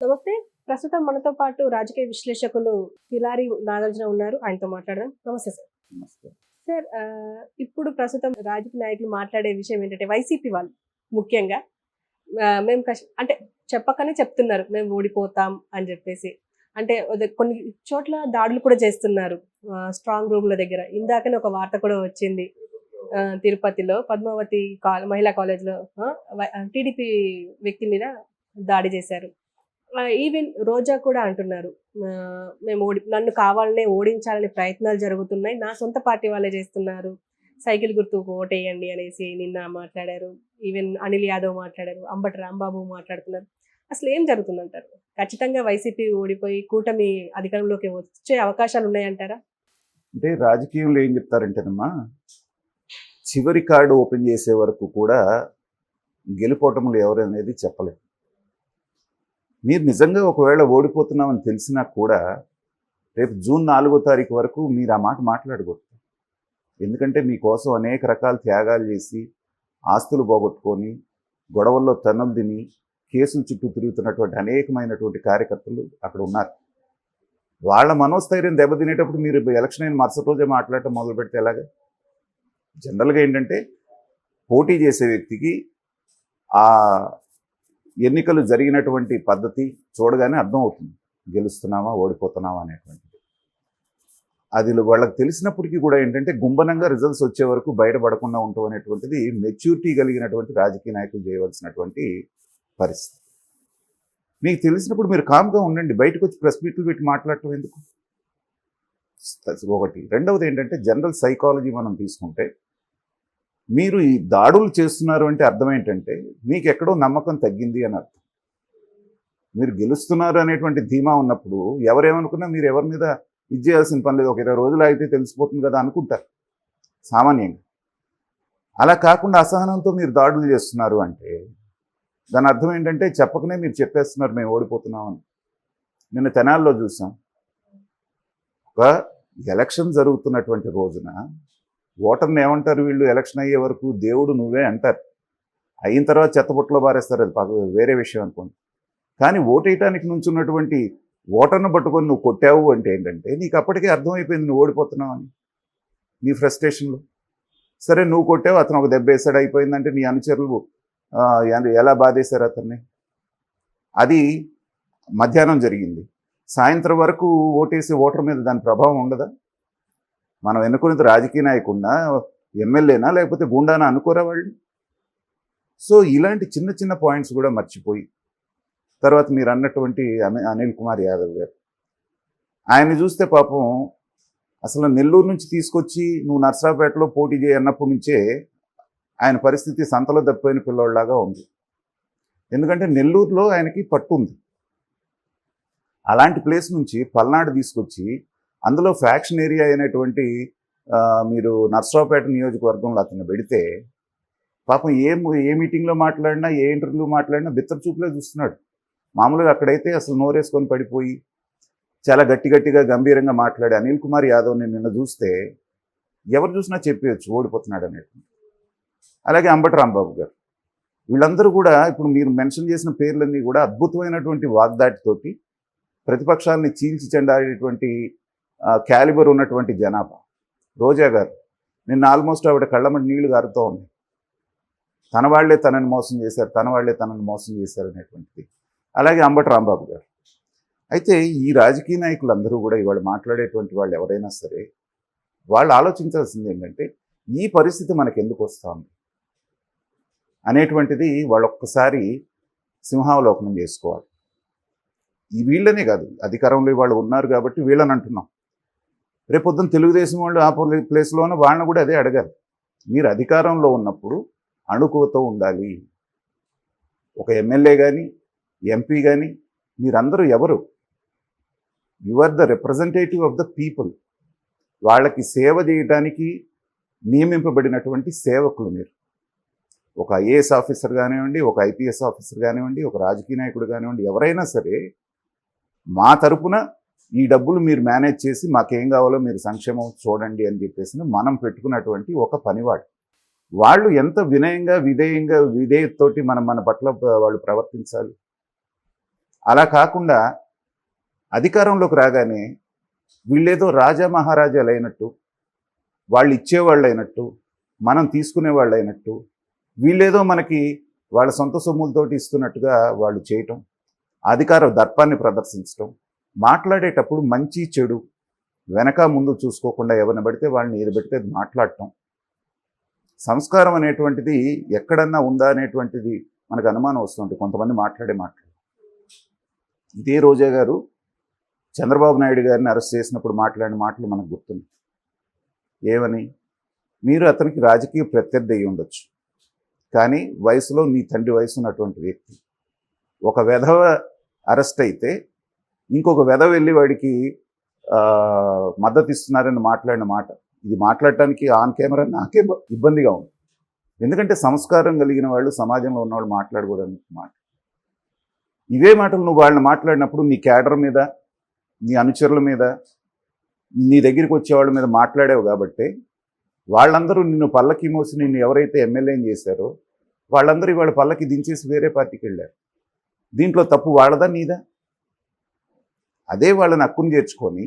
నమస్తే. ప్రస్తుతం మనతో పాటు రాజకీయ విశ్లేషకులు కిలారి నాగార్జున ఉన్నారు. ఆయనతో మాట్లాడదాం. నమస్తే సార్. నమస్తే. సార్ ఇప్పుడు ప్రస్తుతం రాజకీయ నాయకులు మాట్లాడే విషయం ఏంటంటే వైసీపీ వాళ్ళు ముఖ్యంగా మేము అంటే చెప్పకనే చెప్తున్నారు. మేము ఓడిపోతాం అని చెప్పేసి. అంటే కొన్ని చోట్ల దాడులు కూడా చేస్తున్నారు. స్ట్రాంగ్ రూమ్‌ల దగ్గర. ఇందాకనే ఒక వార్త కూడా వచ్చింది. తిరుపతిలో పద్మావతి మహిళా కాలేజ్‌లో టీడీపీ వ్యక్తి మీద దాడి చేశారు. ఈవెన్ రోజా కూడా అంటున్నారు. మేము నన్ను కావాలనే ఓడించాలనే ప్రయత్నాలు జరుగుతున్నాయి. నా సొంత పార్టీ వాళ్ళే చేస్తున్నారు. సైకిల్ గుర్తుకు ఓటేయండి అనేసి నిన్న మాట్లాడారు. ఈవెన్ అనిల్ యాదవ్ మాట్లాడారు. అంబటి రాంబాబు మాట్లాడుతున్నారు. అసలు ఏం జరుగుతుందంటారు? ఖచ్చితంగా వైసీపీ ఓడిపోయి కూటమి అధికారంలోకి వచ్చే అవకాశాలు ఉన్నాయంటారా? అంటే రాజకీయంలో ఏం చెప్తారంటేనమ్మా, చివరి కార్డు ఓపెన్ చేసే వరకు కూడా గెలుపోటములు ఎవరనేది చెప్పలేము. మీరు నిజంగా ఒకవేళ ఓడిపోతున్నామని తెలిసినా కూడా రేపు జూన్ 4వ తారీఖు వరకు మీరు ఆ మాట మాట్లాడకూడదు. ఎందుకంటే మీకోసం అనేక రకాల త్యాగాలు చేసి ఆస్తులు పోగొట్టుకొని గొడవల్లో తన్నులు తిని కేసుల చుట్టూ తిరుగుతున్నటువంటి అనేకమైనటువంటి కార్యకర్తలు అక్కడ ఉన్నారు. వాళ్ళ మనోస్థైర్యం దెబ్బతినేటప్పుడు మీరు ఎలక్షన్ అయిన మరుసటి రోజే మాట్లాడటం మొదలు పెడితే ఎలాగా? జనరల్గా ఏంటంటే పోటీ చేసే వ్యక్తికి ఆ ఎన్నికలు జరిగినటువంటి పద్ధతి చూడగానే అర్థం అవుతుంది, గెలుస్తున్నామా ఓడిపోతున్నామా అనేటువంటిది. అది వాళ్ళకి తెలిసినప్పటికీ కూడా ఏంటంటే గుంబనంగా రిజల్ట్స్ వచ్చే వరకు బయటపడకుండా ఉండటం అనేటువంటిది మెచ్యూరిటీ కలిగినటువంటి రాజకీయ నాయకులు చేయవలసినటువంటి పరిస్థితి. మీకు తెలిసినప్పుడు మీరు కామ్గా ఉండండి, బయటకు వచ్చి ప్రెస్ మీట్లు పెట్టి మాట్లాడటం ఎందుకు? ఒకటి. రెండవది ఏంటంటే జనరల్ సైకాలజీ మనం తీసుకుంటే, మీరు ఈ దాడులు చేస్తున్నారు అంటే అర్థం ఏంటంటే మీకు ఎక్కడో నమ్మకం తగ్గింది అని అర్థం. మీరు గెలుస్తున్నారు అనేటువంటి ధీమా ఉన్నప్పుడు ఎవరేమనుకున్నా మీరు ఎవరి మీద ఇది చేయాల్సిన పని లేదు, ఒక 20 రోజులు అయితే తెలిసిపోతుంది కదా అనుకుంటారు సామాన్యంగా. అలా కాకుండా అసహనంతో మీరు దాడులు చేస్తున్నారు అంటే దాని అర్థం ఏంటంటే చెప్పకనే మీరు చెప్పేస్తున్నారు మేము ఓడిపోతున్నామని. నిన్న తెనాల్లో చూసాం, ఒక ఎలక్షన్ జరుగుతున్నటువంటి రోజున ఓటర్ని ఏమంటారు వీళ్ళు? ఎలక్షన్ అయ్యే వరకు దేవుడు నువ్వే అంటారు, అయిన తర్వాత చెత్తబుట్టలో బారేస్తారు, అది వేరే విషయం అనుకోండి. కానీ ఓటేయటానికి నుంచున్నటువంటి ఓటర్ను పట్టుకొని నువ్వు కొట్టావు అంటే ఏంటంటే నీకు అప్పటికే అర్థమైపోయింది నువ్వు ఓడిపోతున్నావు అని, నీ ఫ్రస్ట్రేషన్లో. సరే నువ్వు కొట్టావు, అతను ఒక దెబ్బ వేసాడు, అయిపోయిందంటే నీ అనుచరులు ఎలా బాధేశారు అతన్ని? అది మధ్యాహ్నం జరిగింది. సాయంత్రం వరకు ఓటేసే ఓటర్ మీద దాని ప్రభావం ఉండదా? మనం ఎన్నుకునేది రాజకీయ నాయకుడినా, ఎమ్మెల్యేనా, లేకపోతే గుండానా అనుకోరా వాళ్ళు? సో ఇలాంటి చిన్న చిన్న పాయింట్స్ కూడా మర్చిపోయి, తర్వాత మీరు అన్నటువంటి అనిల్ కుమార్ యాదవ్ గారు, ఆయన్ని చూస్తే పాపం అసలు నెల్లూరు నుంచి తీసుకొచ్చి నువ్వు నర్సరావుపేటలో పోటీ చేయన్నప్పటి నుంచే ఆయన పరిస్థితి సంతలో తప్పిపోయిన పిల్లోళ్ళలాగా ఉంది. ఎందుకంటే నెల్లూరులో ఆయనకి పట్టు ఉంది. అలాంటి ప్లేస్ నుంచి పల్నాడు తీసుకొచ్చి అందులో ఫ్యాక్షన్ ఏరియా అయినటువంటి మీరు నర్సరావుపేట నియోజకవర్గంలో అతను పెడితే పాపం ఏ మీటింగ్లో మాట్లాడినా, ఏ ఇంటర్వ్యూలో మాట్లాడినా బిత్తర చూపులే చూస్తున్నాడు. మామూలుగా అక్కడైతే అసలు నోరేసుకొని పడిపోయి చాలా గట్టిగా గంభీరంగా మాట్లాడే అనిల్ కుమార్ యాదవ్ని నిన్న చూస్తే ఎవరు చూసినా చెప్పేయచ్చు ఓడిపోతున్నాడు అనేటువంటి. అలాగే అంబటి రాంబాబు గారు, వీళ్ళందరూ కూడా ఇప్పుడు మీరు మెన్షన్ చేసిన పేర్లన్నీ కూడా అద్భుతమైనటువంటి వాగ్దాటితోటి ప్రతిపక్షాలని చీల్చి చెండాడేటువంటి క్యాలిబర్ ఉన్నటువంటి జనాభా. రోజా గారు నిన్న ఆల్మోస్ట్ ఆవిడ కళ్ళమటి నీళ్లు గారుతూ ఉంది. తన వాళ్లే తనని మోసం చేశారు అనేటువంటిది. అలాగే అంబటి రాంబాబు గారు. అయితే ఈ రాజకీయ నాయకులందరూ కూడా ఇవాళ మాట్లాడేటువంటి వాళ్ళు ఎవరైనా సరే వాళ్ళు ఆలోచించాల్సింది ఏంటంటే ఈ పరిస్థితి మనకు ఎందుకు వస్తుంది అనేటువంటిది వాళ్ళు ఒక్కసారి సింహావలోకనం చేసుకోవాలి. ఈ వీళ్ళనే కాదు, అధికారంలో వాళ్ళు ఉన్నారు కాబట్టి వీళ్ళని అంటున్నాం. రేపొద్దున తెలుగుదేశం వాళ్ళు ఆ ప్లేస్లోనే వాళ్ళని కూడా అదే అడగాలి. మీరు అధికారంలో ఉన్నప్పుడు అణుకువతో ఉండాలి. ఒక ఎమ్మెల్యే కానీ ఎంపీ కానీ మీరందరూ ఎవరు? You are the representative of the people. వాళ్ళకి సేవ చేయడానికి నియమింపబడినటువంటి సేవకులు మీరు. ఒక ఐఏఎస్ ఆఫీసర్ కానివ్వండి, ఒక ఐపీఎస్ ఆఫీసర్ కానివ్వండి, ఒక రాజకీయ నాయకుడు కానివ్వండి, ఎవరైనా సరే మా తరపున ఈ డబ్బులు మీరు మేనేజ్ చేసి మాకేం కావాలో మీరు సంక్షేమం చూడండి అని చెప్పేసి మనం పెట్టుకున్నటువంటి ఒక పనివాడు. వాళ్ళు ఎంత వినయంగా విధేయతతోటి మన పట్ల వాళ్ళు ప్రవర్తించాలి. అలా కాకుండా అధికారంలోకి రాగానే వీళ్ళేదో రాజా మహారాజాలు అయినట్టు, వాళ్ళు ఇచ్చేవాళ్ళు అయినట్టు, మనం తీసుకునేవాళ్ళు అయినట్టు, వీళ్ళేదో మనకి వాళ్ళ సొంత సొమ్ములతోటి ఇస్తున్నట్టుగా వాళ్ళు చేయటం, అధికార దర్పాన్ని ప్రదర్శించటం, మాట్లాడేటప్పుడు మంచి చెడు వెనక ముందు చూసుకోకుండా ఎవరిని పడితే వాళ్ళని ఏది పెడితే అది మాట్లాడటం, సంస్కారం అనేటువంటిది ఎక్కడన్నా ఉందా అనేటువంటిది మనకు అనుమానం వస్తుంటుంది కొంతమంది మాట్లాడే మాటలు. ఇదే రోజా గారు చంద్రబాబు నాయుడు గారిని అరెస్ట్ చేసినప్పుడు మాట్లాడిన మాటలు మనకు గుర్తుంది. ఏమని? మీరు అతనికి రాజకీయ ప్రత్యర్థి అయి ఉండొచ్చు, కానీ వయసులో నీ తండ్రి వయసు ఉన్నటువంటి వ్యక్తి. ఒక వెధవ అరెస్ట్ అయితే ఇంకొక వెధవ వెళ్ళి వాడికి మద్దతు ఇస్తున్నారని మాట్లాడిన మాట, ఇది మాట్లాడటానికి ఆన్ కెమెరా నాకే ఇబ్బందిగా ఉంది. ఎందుకంటే సంస్కారం కలిగిన వాళ్ళు, సమాజంలో ఉన్నవాళ్ళు మాట్లాడకూడని మాట. ఇవే మాటలు నువ్వు వాళ్ళని మాట్లాడినప్పుడు నీ క్యాడర్ మీద, నీ అనుచరుల మీద, నీ దగ్గరికి వచ్చే వాళ్ళ మీద మాట్లాడావు కాబట్టి వాళ్ళందరూ నిన్ను పల్లకి మోసి నిన్ను ఎవరైతే ఎమ్మెల్యేని చేశారో వాళ్ళందరూ ఇవాళ పల్లకి దించేసి వేరే పార్టీకి వెళ్ళారు. దీంట్లో తప్పు వాళ్ళదా నీదా? అదే వాళ్ళని హక్కును చేర్చుకొని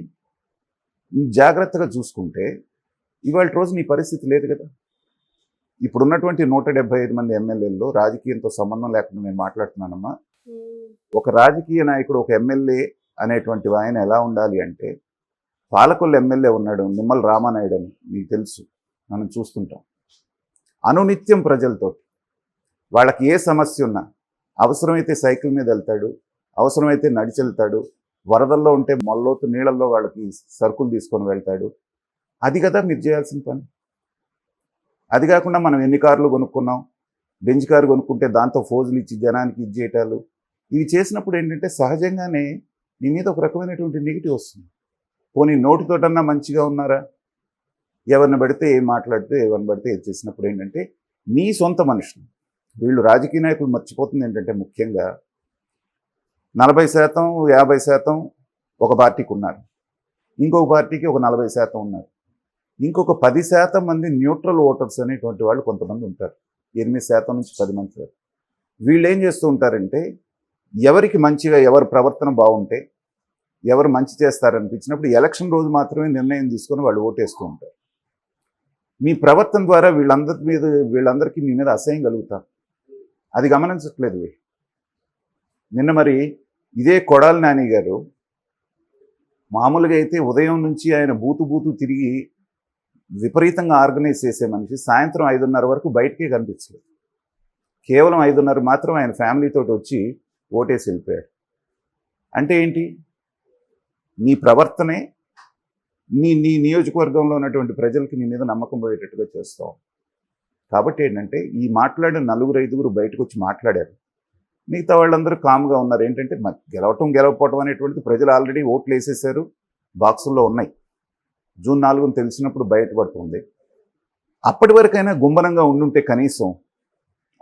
జాగ్రత్తగా చూసుకుంటే ఇవాళ రోజు నీ పరిస్థితి లేదు కదా. ఇప్పుడున్నటువంటి 175 మంది ఎమ్మెల్యేల్లో రాజకీయంతో సంబంధం లేకుండా నేను మాట్లాడుతున్నానమ్మా. ఒక రాజకీయ నాయకుడు, ఒక ఎమ్మెల్యే అనేటువంటి ఆయన ఎలా ఉండాలి అంటే, పాలకొల్లు ఎమ్మెల్యే ఉన్నాడు నిమ్మల రామానాయుడు అని మీకు తెలుసు, మనం చూస్తుంటాం. అనునిత్యం ప్రజలతో వాళ్ళకి ఏ సమస్య ఉన్నా అవసరమైతే సైకిల్ మీద వెళ్తాడు, అవసరమైతే నడిచి వెళ్తాడు, వరదల్లో ఉంటే మొల్లోతు నీళ్ళల్లో వాళ్ళకి సరుకులు తీసుకొని వెళ్తాడు. అది కదా మీరు చేయాల్సిన పని. అది కాకుండా మనం ఎన్ని కార్లు కొనుక్కున్నాం, బెంచ్ కారు కొనుక్కుంటే దాంతో ఫోజులు ఇచ్చి జనానికి ఇది చేయటాలు, ఇవి చేసినప్పుడు ఏంటంటే సహజంగానే నీ మీద ఒక రకమైనటువంటి నెగిటివ్ వస్తుంది. పోనీ నోటితోటన్నా మంచిగా ఉన్నారా? ఎవరిని పడితే ఏం మాట్లాడితే, ఎవరిని పడితే ఏది చేసినప్పుడు ఏంటంటే నీ సొంత మనుషులు, వీళ్ళు రాజకీయ నాయకులు మర్చిపోతుంది ఏంటంటే ముఖ్యంగా 40%, 50% ఒక పార్టీకి ఉన్నారు, ఇంకొక పార్టీకి ఒక 40% ఉన్నారు, ఇంకొక 10% మంది న్యూట్రల్ ఓటర్స్ అనేటువంటి వాళ్ళు కొంతమంది ఉంటారు, 8% నుంచి 10 మంది. వీళ్ళు ఏం చేస్తూ ఉంటారంటే ఎవరికి మంచిగా, ఎవరి ప్రవర్తన బాగుంటే, ఎవరు మంచి చేస్తారనిపించినప్పుడు ఎలక్షన్ రోజు మాత్రమే నిర్ణయం తీసుకొని వాళ్ళు ఓటేస్తూ ఉంటారు. మీ ప్రవర్తన ద్వారా వీళ్ళందరికీ మీ మీద అసహ్యం కలుగుతారు. అది గమనించట్లేదు వీళ్ళు. నిన్న మరి ఇదే కొడాలి నాని గారు మామూలుగా అయితే ఉదయం నుంచి ఆయన బూతు తిరిగి విపరీతంగా ఆర్గనైజ్ చేసే మనిషి సాయంత్రం 5:30 వరకు బయటకే కనిపించలేదు. కేవలం 5:30 మాత్రం ఆయన ఫ్యామిలీతో వచ్చి ఓటేసి వెళ్ళిపోయాడు. అంటే ఏంటి? నీ ప్రవర్తనే నీ నియోజకవర్గంలో ఉన్నటువంటి ప్రజలకి నీ మీద నమ్మకం పోయేటట్టుగా చేస్తావు. కాబట్టి ఏంటంటే ఈ మాట్లాడిన 4-5 బయటకు వచ్చి మాట్లాడారు, మిగతా వాళ్ళందరూ కామ్గా ఉన్నారు. ఏంటంటే గెలవకపోవటం అనేటువంటిది ప్రజలు ఆల్రెడీ ఓట్లు వేసేసారు, బాక్సుల్లో ఉన్నాయి. జూన్ 4 తెలిసినప్పుడు బయటపడుతుంది. అప్పటి వరకైనా గుంభనంగా ఉండుంటే కనీసం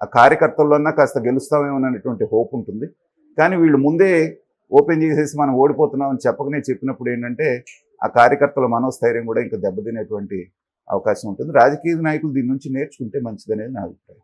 ఆ కార్యకర్తల్లోన్నా కాస్త గెలుస్తామేమోననేటువంటి హోప్ ఉంటుంది. కానీ వీళ్ళు ముందే ఓపెన్ చేసేసి మనం ఓడిపోతున్నామని చెప్పినప్పుడు ఏంటంటే ఆ కార్యకర్తల మనోస్థైర్యం కూడా ఇంకా దెబ్బతినేటువంటి అవకాశం ఉంటుంది. రాజకీయ నాయకులు దీని నుంచి నేర్చుకుంటే మంచిదనేది నా అభిప్రాయం.